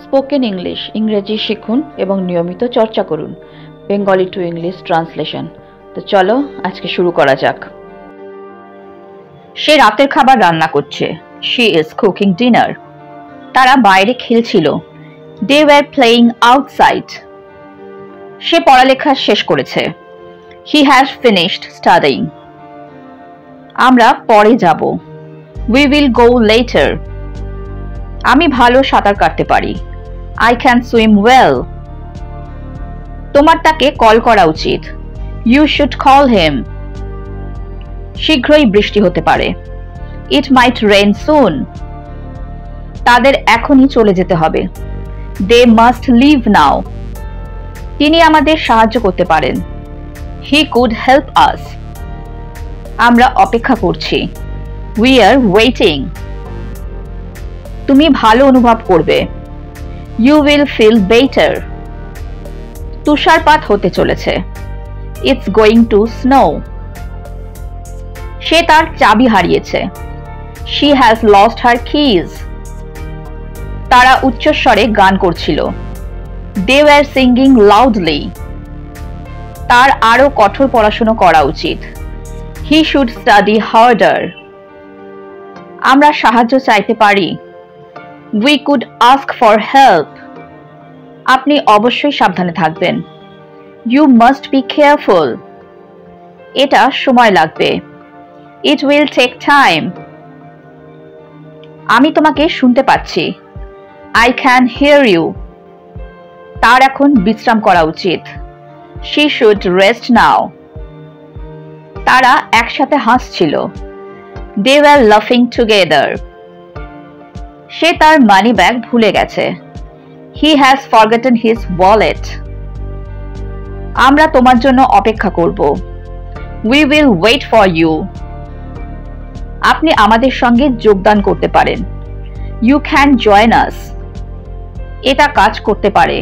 Spoken English ইংরেজি শিখুন এবং নিয়মিত চর্চা করুন। Bengali to English translation. তো চলো আজকে শুরু করা যাক। সে রাতের খাবার রান্না করছে। She is cooking dinner. তারা বাইরে খেলছিল। They were playing outside. সে পড়ালেখা শেষ করেছে। He has finished studying. আমরা পরে যাব। We will go later. আমি ভালো সাঁতার কাটতে পারি। I can swim well. তোমার তাকে কল করা উচিত। You should call him. শীঘ্রই বৃষ্টি হতে পারে। It might rain soon. তাদের এখনই চলে যেতে হবে। They must leave now. তিনি আমাদের সাহায্য করতে পারেন। He could help us. আমরা অপেক্ষা করছি। We are waiting. তুমি ভালো অনুভব করবে। You will feel better. তুষারপাত হতে চলেছে। It's going to snow. সে তার চাবি হারিয়েছে। She has lost her keys. তারা উচ্চস্বরে গান করছিল। They were singing loudly. তার আরো কঠোর পড়াশোনা করা উচিত। He should study harder. আমরা সাহায্য চাইতে পারি। We could ask for help. আপনি অবশ্যই সাবধানে থাকবেন। You must be careful. এটা সময় লাগবে। It will take time. আমি তোমাকে শুনতে পাচ্ছি। I can hear you. তার এখন বিশ্রাম করা উচিত। She should rest now. তারা একসাথে হাসছিল। They were laughing together. সে তার মানি ব্যাগ ভুলে গেছে। He has forgotten his wallet. আমরা তোমার জন্য অপেক্ষা করব। We will wait for you. আপনি আমাদের সঙ্গে যোগদান করতে পারেন। You can join us. এটা কাজ করতে পারে।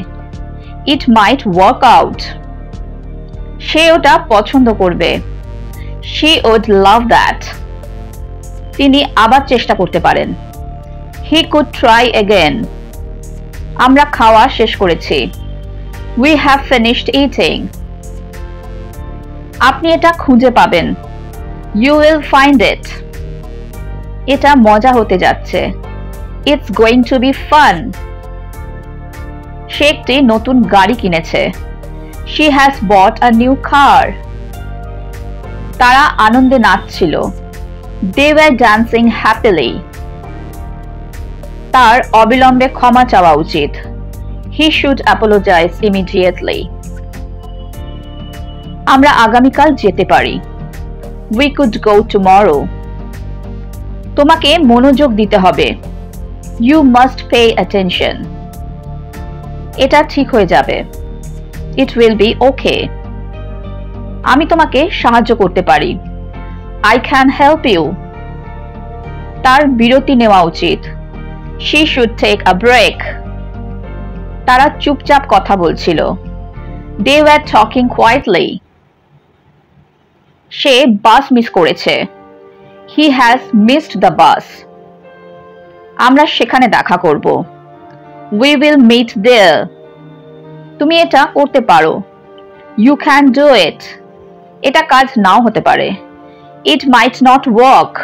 It might work out. সে ওটা পছন্দ করবে। She would love that. তিনি আবার চেষ্টা করতে পারেন। He could try again. আমরা খাওয়া শেষ করেছি। We have finished eating. আপনি এটা খুঁজে পাবেন। You will find it. এটা মজা হতে যাচ্ছে। It's going to be fun. সে একটি নতুন গাড়ি কিনেছে। She has bought a new car. তারা আনন্দে নাচছিল। They were dancing happily. তার অবিলম্বে ক্ষমা চাওয়া উচিত। He should apologize immediately. আমরা আগামীকাল যেতে পারি। We could go tomorrow. তোমাকে মনোযোগ দিতে হবে। You must pay attention. এটা ঠিক হয়ে যাবে। It will be okay. আমি তোমাকে সাহায্য করতে পারি। I can help you. তার বিরতি নেওয়া উচিত। She should take a break. তারা চুপচাপ কথা বলছিল। They were talking quietly. Say bus miss করেছে। He has missed the bus. আমরা সেখানে দেখা করব। We will meet there. তুমি এটা করতে পারো। You can do it. এটা কাজ নাও হতে পারে। It might not work.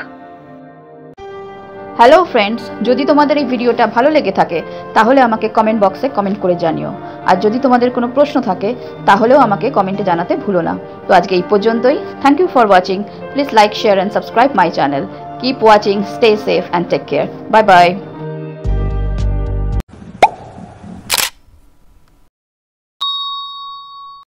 Hello friends, যদি তোমাদের এই ভিডিওটা ভালো লেগে থাকে তাহলে আমাকে কমেন্ট বক্সে কমেন্ট করে জানিও। আর যদি তোমাদের কোনো প্রশ্ন থাকে তাহলেও আমাকে কমেন্টে জানাতে ভুলো না। তো আজকে এই পর্যন্তই। Thank you for watching. Please like, share and subscribe my channel. Keep watching, stay safe and take care. Bye by.